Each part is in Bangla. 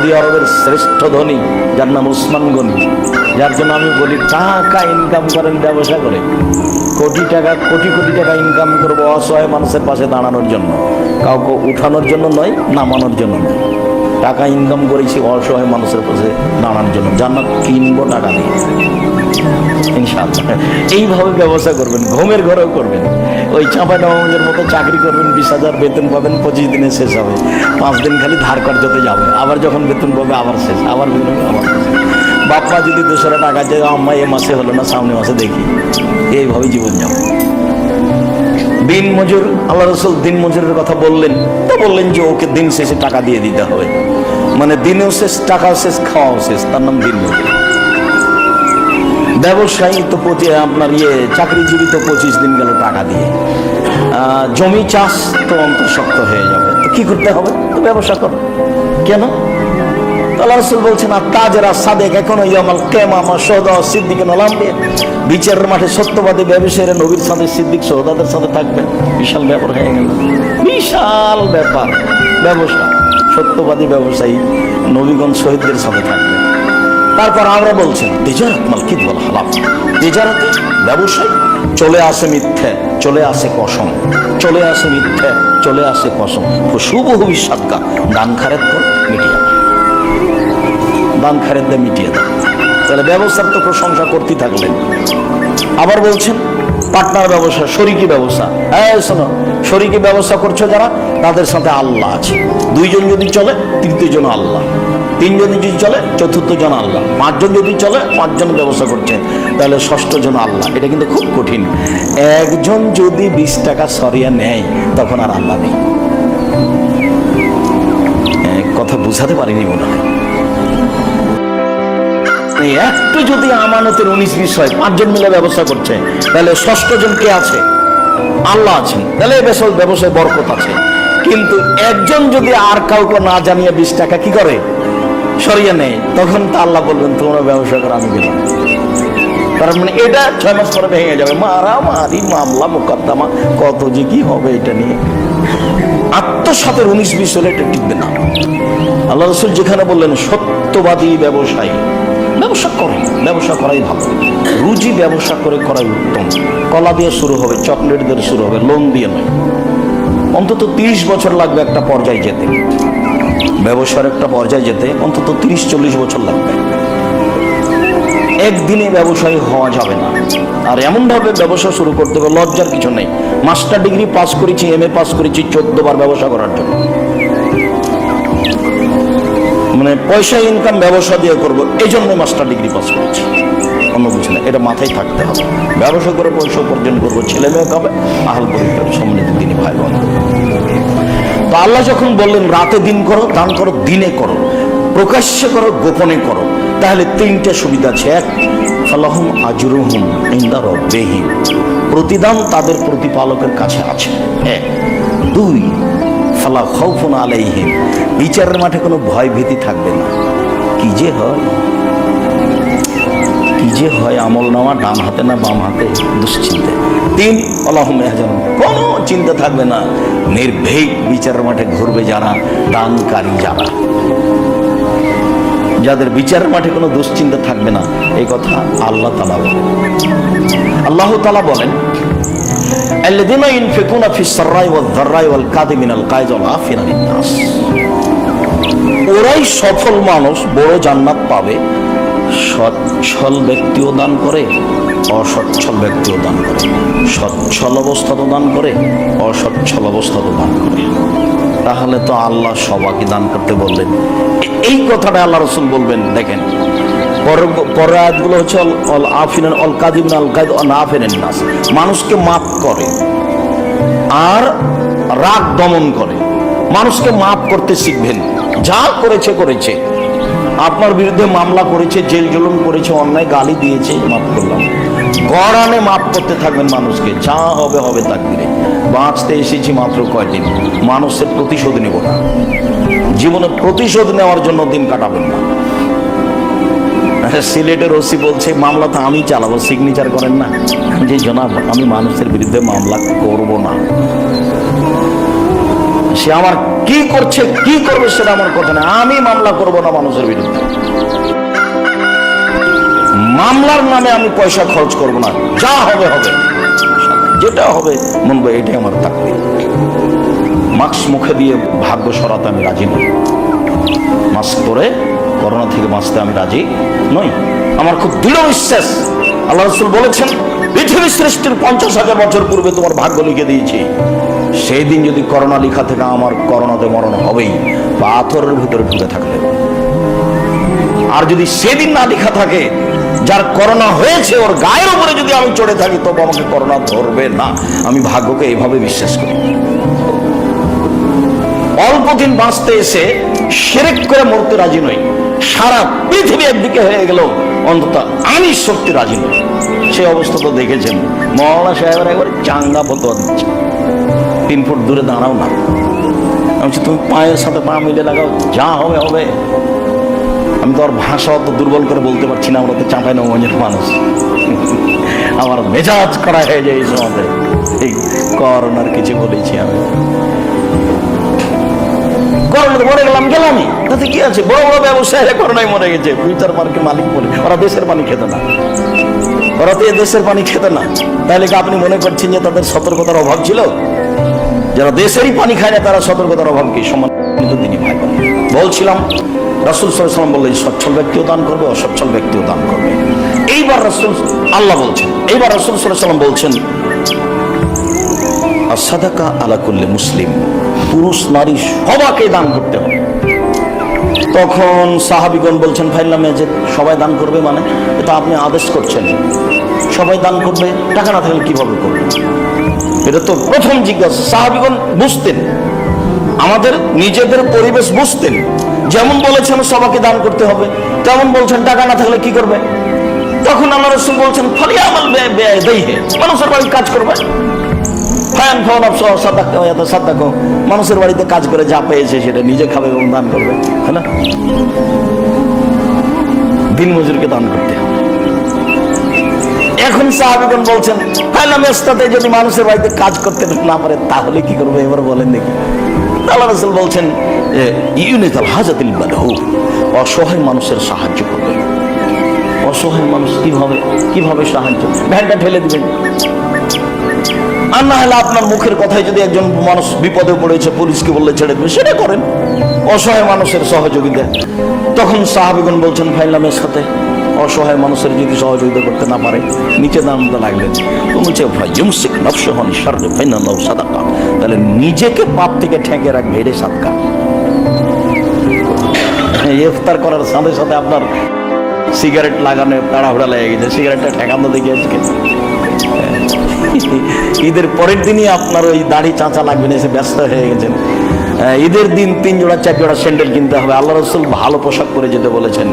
সৌদি আরবের শ্রেষ্ঠ ধনী, যার নাম উসমান গনি, যার জন্য আমি বলি টাকা ইনকাম করেন ব্যবসা করে, কোটি কোটি টাকা ইনকাম করবো অসহায় মানুষের পাশে দাঁড়ানোর জন্য, কাউকে উঠানোর জন্য নয়, নামানোর জন্য নয়। টাকা ইনকাম করেছি অসহায় মানুষের পাশে দাঁড়ানোর জন্য, জান্নাত কিনবো টাকা দিয়ে ইনশাআল্লাহ। এইভাবে ব্যবসা করবেন, ঘুমের ঘরেও করবেন। ওই চাঁপাইনবাবগঞ্জের মতো চাকরি করবেন, 20,000 বেতন পাবেন, 25 দিনে শেষ হবে, 5 দিন খালি ধার কার্যতে যাবে, আবার যখন বেতন পাবে আবার শেষ, আবার বেতন আবার শেষ। বাপ্পা যদি 200 টাকা যায়, আম্মা এ মাসে হলো না, সামনে মাসে দেখি, এইভাবে জীবন যাবে। দিন মজুর, আল্লাহ রসুল দিন মজুরের কথা বললেন, তো বললেন যে ওকে দিন শেষে টাকা দিয়ে দিতে হবে, মানে দিনেও শেষ, টাকাও শেষ, খাওয়াও শেষ, তার নাম দিন মজুর। ব্যবসায়ী তো আপনার চাকরিজীবী তো 25 দিন গেল টাকা দিয়ে, জমি চাষ তো অন্তঃশক্ত হয়ে যাবে, তো কি করতে হবে? তো ব্যবসা করো। কেন? আল্লাহ রাসূল বলছেন, আত-তাজির আস-সাদিক এখনো ইয়াউমাল কিয়ামাহ শুহাদা সিদ্দিকিন ওয়াল আম্বিয়া, বিচারের মাঠে সত্যবাদী ব্যবসায়ীরা নবীর সাথে, সিদ্দিক শহীদদের সাথে থাকবেন। বিশাল ব্যাপার হয়ে গেল, বিশাল ব্যাপার। ব্যবসা, সত্যবাদী ব্যবসায়ী নবীগণ শহীদদের সাথে থাকবেন। তারপর আমরা বলছেন তিজারাত মাল কিদ ওয়াল হালাফ, তিজারাতে ব্যবসায় চলে আসে মিথ্যে, চলে আসে কসম, চলে আসে মিথ্যে, চলে আসে কসম। শুভ ভবিষ্যৎকা দান খারেত কর, মিটিয়ে দাও, দান খারেত দিয়ে মিটিয়ে দাও। তাহলে ব্যবসার তো প্রশংসা করতে থাকলেন। আবার বলছেন পার্টনার ব্যবসা, শরিকি ব্যবসা। হ্যাঁ শোনো, শরিকি ব্যবসা করছো যারা, তাদের সাথে আল্লাহ আছে। 2 জন যদি চলে, 3য় জন আল্লাহ, 3 জন যদি চলে, 4র্থ জন আল্লাহ, 5 জন যদি চলে, 5 জন ব্যবসা করছে, তাহলে 6ষ্ঠ জন আল্লাহ। এটা কিন্তু খুব কঠিন। একজন যদি 20 টাকা সরিয়ে নেয়, তখন আর আল্লাহ নেই। কথা বুঝাতে পারিনি মনে হয়। একটু যদি আমানতের 19-20 হয়, 5 জন মিলে ব্যবসা করছে, তাহলে 6ষ্ঠ জন কে আছে? আল্লাহ আছেন। তাহলে ব্যবসায় বরকত আছে। কিন্তু একজন যদি আর কাউকে না জানিয়ে 20 টাকা কি করে সরিয়ে নেয়, তখন তো আল্লাহ বলবেন তোমরা ব্যবসা করো, আমি গেলাম। তার মানে এটা 6 মাস পরে ভেঙে যাবে, মারামারি, মামলা মোকদ্দমা, কত যে কি হবে এটা নিয়ে। আত্মসাতের 19-20 হলে এটা টিকবে না। আল্লাহ রাসূল যেখানে বললেন সত্যবাদী ব্যবসায়ী, ব্যবসা করে, ব্যবসা করাই ভালো, রুজি ব্যবসা করে করাই উত্তম। কলা দিয়ে শুরু হবে, চকলেট দিয়ে শুরু হবে, লোন দিয়ে নয়। অন্তত 30 বছর লাগবে একটা পর্যায়ে যেতে, ব্যবসার একটা পর্যায়ে যেতে অন্তত 30-40 বছর লাগবে। একদিনে ব্যবসায়ী হওয়া যাবে না। আর এমনভাবে ব্যবসা শুরু করতে হবে, লজ্জার কিছু নেই। মাস্টার ডিগ্রি পাস করেছি, MA পাস করেছি 14 বার ব্যবসা করার জন্য, মানে পয়সা ইনকাম ব্যবসা দিয়ে করবো, এই জন্য মাস্টার ডিগ্রি পাস করেছি, অন্য কিছু না। এটা মাথায় থাকতে হবে। ব্যবসা করে পয়সা উপার্জন করবো, ছেলে মেয়ে হবে, আহল পরিবার, সম্মিলিত দিনী ভাই বোন। তো আল্লাহ যখন বললেন রাতে দিন করো, দান করো, দিনে করো, প্রকাশ্যে করো, গোপনে করো, তাহলে 3টা সুবিধা আছে। 1, ফালাহুম আজরুহুম ইনদা রাব্বিহিম, প্রতিদান তাদের প্রতিপালকের কাছে আছে। 1, 2, ফালা খাউফুন আলাইহিম, বিচারের মাঠে কোনো ভয় ভীতি থাকবে না। কি যে হয় আমল নামা ডান হাতে না বাম হাতে, দুশ্চিন্তা। 3, আল্লাহুম ইয়াহজানুন, কোনো চিন্তা থাকবে না, নির্ভীক বিচারের মাঠে ঘুরবে যারা, দানকারী যারা, যাদের বিচারের মাঠে কোনো দুশ্চিন্তা থাকবে না। এই কথা আল্লাহ তাআলা বলেন। আল্লাহ তাআলা বলেন আল্লাযীনা ইউনফিকুনা ফিস সাররাই ওয়াজ যাররাই ওয়াল কাযিমিনাল গায়জ ওয়াল আফিনা আনিন নাস, ওরাই সফল মানুষ, বড় জান্নাত পাবে। সচ্ছল ব্যক্তিও দান করে, অসচ্ছল ব্যক্তিও দান করে, সচ্ছল অবস্থাতেও দান করে, অসচ্ছল অবস্থাতেও দান করে। তাহলে তো আল্লাহ সবাইকে দান করতে বললেন। এই কথাটা আল্লাহ রাসূল বলবেন। দেখেন পরের আয়াতগুলো হচ্ছে অল আফিনান অল কাযিমিন আল গায়জ ওয়াল আফিনা আনিন নাস, মানুষকে মাফ করে আর রাগ দমন করে। মানুষকে মাফ করতে শিখবেন। যা করেছে, আপনার বিরুদ্ধে মামলা করেছে, জেল জুলুম করেছে, অন্যায় গালি দিয়েছে, মাফ করলাম। গড়ানে মাফ করতে থাকবেন মানুষকে, যা হবে হবে তাকদীরে। বাঁচতে এসেছি মাত্র কয়দিন, মানুষের প্রতিশোধ নেব না, জীবনে প্রতিশোধ নেওয়ার জন্য দিন কাটাবেন না। সিলেটের ওসি বলছে মামলা তো আমি চালাবো, সিগনেচার করেন না। যে জনাব, আমি মানুষের বিরুদ্ধে মামলা করব না। সে আমার কি করছে কি করবে সেটা আমার কথা না। আমি মামলা করব না মানুষের বিরুদ্ধে, মামলার নামে আমি পয়সা খরচ করব না। যা হবে হবে, যেটা হবে মনবে, এটাই আমার তাকদীর। মাস্ক মুখে দিয়ে ভাগ্য সরাতে আমি রাজি নই। মাস্ক পরে করোনা থেকে বাঁচতে আমি রাজি নই। আমার খুব দৃঢ় বিশ্বাস, আল্লাহ রাসূল বলেছেন পৃথিবী সৃষ্টির 50,000 বছর পূর্বে তোমার ভাগ্য লিখে দিয়েছি। সেই দিন যদি করোনা লেখা থেকে আমার করোনাতে মরণ হবেই, পাথরের ভিতরে ঢুকে থাকলে। আর যদি সেদিন না লেখা থাকে, যার করোনা হয়েছে ওর গায়ের উপরে যদি আমি চড়ে থাকি, তবে আমাকে করোনা ধরবে না। আমি ভাগ্যকে এইভাবে বিশ্বাস করি। অল্প দিন বাঁচতে এসে শিরক করে মরতে রাজি নই। সারা পৃথিবী একদিকে হয়ে গেল, অন্তত আমি সত্যি রাজি নই। সেই অবস্থা তো দেখেছেন, মওলানা সাহেবের একবার চাঙ্গা ফতোয়া দিচ্ছে, 3 ফুট দূরে দাঁড়াও না। আমি বলছি তুমি পায়ের সাথে পা মিলে লাগাও, যা হবে হবে। আমি তো আর ভাষা অত দুর্বল করে বলতে পারছি না, আমরা তো চাঁপাই নবাবগঞ্জের মানুষ। আমার মেজাজ করা হয়ে যায় এই সময়, এই করোনার কিছু বলেছি আমি। করোনাতে মরে গেলামই, তাতে কি আছে? বড় বড় ব্যবসায়ীরা করোনায় মরে গেছে, ফিউচার পার্কের মালিক বলে। ওরা দেশের পানি খেত না, ওরা তো দেশের পানি খেত না। তাহলে কি আপনি মনে করছেন যে তাদের সতর্কতার অভাব ছিল? যারা দেশেরই পানি খায় না তারা সতর্কতার অভাব কি? সম্মানিত দিনী ভাই বলছিলাম, রাসূল সাল্লাল্লাহু আলাইহি ওয়াসাল্লাম বললেন সচ্ছল ব্যক্তিও দান করবে, অসচ্ছল ব্যক্তিও দান করবে। এইবার রাসূল আল্লাহ বলছেন, এইবার রাসূল সাল্লাল্লাহু আলাইহি ওয়াসাল্লাম বলছেন আস-সাদাকা আলা কুল্লি মুসলিম, পুরুষ নারী সবাইকে দান করতে হবে। তখন সাহাবীগণ বলছেন ফাইনাল মেজে সবাই দান করবে মানে? এটা আপনি আদেশ করছেন সবাই দান করবে, টাকা না থাকলে কিভাবে করবে? এটা তো প্রথম জিজ্ঞাসা। সাহাবীগণ বুঝতেন, আমাদের নিজেদের পরিবেশ বুঝতেন। যেমন বলেছেন সবাইকে দান করতে হবে, তেমন বলছেন টাকা না থাকলে কি করবে? তখন আল্লাহ রাসূল বলছেন ফালিয়ামাল বিয়াদিহি, মানুষের বাড়ি কাজ করবে। মানুষের বাড়িতে কাজ করে যা পেয়েছে সেটা নিজে খাবে এবং দান করবে, তাই না? দিন মজুরকে দান করতে হবে। এখন সাহাবীগণ বলছেন ফাইলামেস্তাতে যদি মানুষের বাড়িতে কাজ করতে না পারে তাহলে কি করবে? এবার বলেন দেখি। আল্লাহ রাসূল বলছেন ইউনিতাল হাজাতিল মালহু, অসহায় মানুষের সাহায্য করবে। অসহায় মানুষ কিভাবে সাহায্য? ভ্যানটা ঠেলে দিবেন। আর না হলে আপনার মুখের কথায় যদি একজন মানুষ বিপদে পড়েছে পুলিশকে বললে ছেড়ে দেবে, সেটা করেন। অসহায় মানুষের সহযোগিতা। তখন সাহাবীগণ বলছেন ফাইলামের সাথে অসহায় মানুষের যদি সহযোগিতা করতে না পারে, নিচে দাঁড়াতে লাগলেন। তাহলে নিজেকে পাপ থেকে ঠেকে রাখবে, এটাই সাদকা। ইফতার করার সাথে সাথে আপনার সিগারেট লাগানো তাড়াহুড়া লেগে গেছে, সিগারেটটা ঠেকানো দেখি আজকে। ঈদের পরের দিনই আপনার ওই দাড়ি চাঁচা লাগবে না, এসে ব্যস্ত হয়ে গেছেন। ঈদের দিন 3 জোড়া 4 জোড়া স্যান্ডেল কিনতে হবে। আল্লাহ রাসূল ভালো পোশাক পরে যেতে বলেছেন।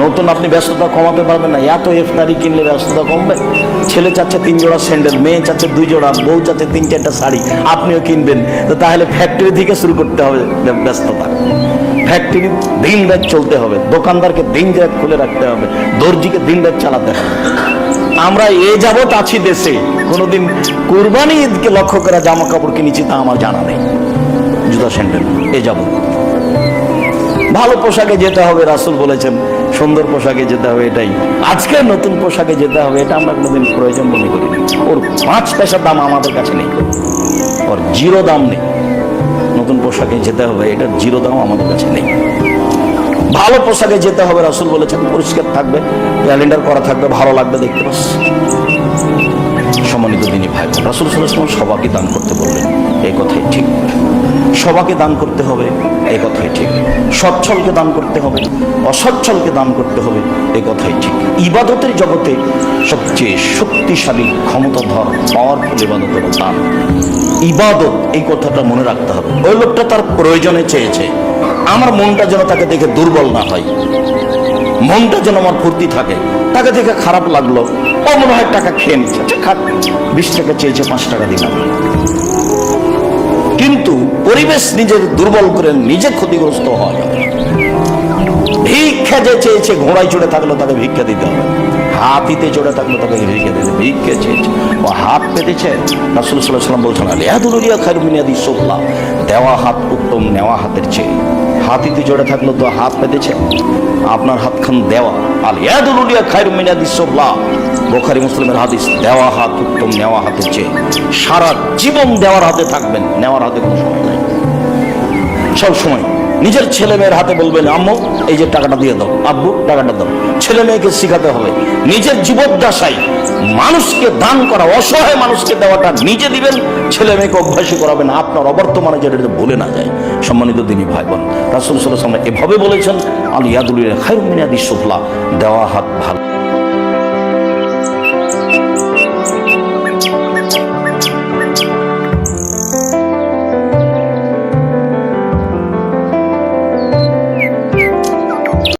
নতুন আপনি ব্যস্ততা কমাতে পারবেন না, এত ইফতারি কিনলে ব্যস্ততা কমবে? ছেলে চাচ্ছে 3 জোড়া স্যান্ডেল, মেয়ে চাচ্ছে 2 জোড়া, বউ চাচ্ছে 3-4টা শাড়ি, আপনিও কিনবেন। তো তাহলে ফ্যাক্টরি থেকে শুরু করতে হবে ব্যস্ততা। ফ্যাক্টরি দিন রাত চলতে হবে, দোকানদারকে দিন রাত খুলে রাখতে হবে, দর্জিকে দিন রাত চালাতে হবে। আমরা এ যাবৎ আছি দেশে, কোনোদিন কুরবানি ঈদকে লক্ষ্য করা জামা কাপড় কিনেছি তা আমার জানা নেই। জুতা স্যান্ডেল এ যাবৎ ভালো পোশাকে যেতে হবে, রাসূল বলেছেন সুন্দর পোশাকে যেতে হবে। এটাই আজকে নতুন পোশাকে যেতে হবে, এটা আমরা কোনোদিন প্রয়োজন মনে করি। ওর 5 পয়সার দাম আমাদের কাছে নেই, ওর 0 দাম নেই। নতুন পোশাকে যেতে হবে, এটার 0 দাম আমাদের কাছে নেই। ভালো পোশাকে যেতে হবে, রাসূল বলেছেন পরিষ্কার থাকবে, ক্যালেন্ডার করা থাকবে, ভালো লাগবে দেখতে পাস। সম্মানিত দিনী ভাই, রাসূল সাল্লাল্লাহু আলাইহি ওয়াসাল্লাম সবাইকে দান করতে বললেন, এই কথাই ঠিক। সবাইকে দান করতে হবে, এই কথাই ঠিক। সচ্ছলকে দান করতে হবে, অসচ্ছলকে দান করতে হবে, এই কথাই ঠিক। ইবাদতের জগতে সবচেয়ে শক্তিশালী ক্ষমতাধর পাওয়ারফুল ইবাদত হলো দান। ইবাদত, এই কথাটা মনে রাখতে হবে। ওই লোকটা তার প্রয়োজনে চেয়েছে, আমার মনটা যেন তাকে দেখে দুর্বল না হয়, মনটা যেন আমার ফুর্তি থাকে। তাকে দেখে খারাপ লাগলো, ও মনে হয় টাকা খেয়ে নিচ্ছে, আচ্ছা খাক, 20 টাকা চেয়েছে 5 টাকা দিলাম। কিন্তু পরিবেশ নিজের দুর্বল করে নিজে ক্ষতিগ্রস্ত হওয়া যাবে। ভিক্ষা যে চেয়েছে, ঘোড়ায় চড়ে থাকলেও তাকে ভিক্ষা দিতে হবে। হাতিতে চড়ে থাকলো তাকে ভিক্ষে দিতে, ভিক্ষে চেয়েছে, ও হাত পেতেছে। রাসূল সাল্লাল্লাহু আলাইহি ওয়াসাল্লাম বলছেন, আলিয়াদুলিয়া খায়রুম মিন ইয়াদিস সুফলা, দেওয়া হাত উত্তম নেওয়া হাতের চেয়ে। হাতিতে চড়ে থাকলো তো হাত পেতেছে, আপনার হাতখান দেওয়া। আলিয়াদুলিয়া খায়রুম মিন ইয়াদিস সুফলা, বুখারী মুসলিমের হাদিস, দেওয়া হাত উত্তম নেওয়া হাতের চেয়ে। সারা জীবন দেওয়ার হাতে থাকবেন, নেওয়ার হাতে কোনো সময় নাই। সব সময় নিজের ছেলে মেয়ের হাতে বলবেন, আম্মু এই যে টাকাটা দিয়ে দাও, আব্বু টাকাটা দাও। ছেলে মেয়েকে শিখাতে হবে নিজের জীবদ্দশায় মানুষকে দান করা, অসহায় মানুষকে দেওয়াটা নিজে দিবেন, ছেলে মেয়েকে অভ্যাসী করাবেন, আপনার অবর্তমানে যেটা ভুলে না যায়। সম্মানিত দিনী ভাই বোন, রাসূল সাল্লাল্লাহু আলাইহি ওয়াসাল্লাম এভাবে বলেছেন, আল ইয়াদুল খায়রুম মিন ইয়াদিস সুফলা, দেওয়া হাত ভালো।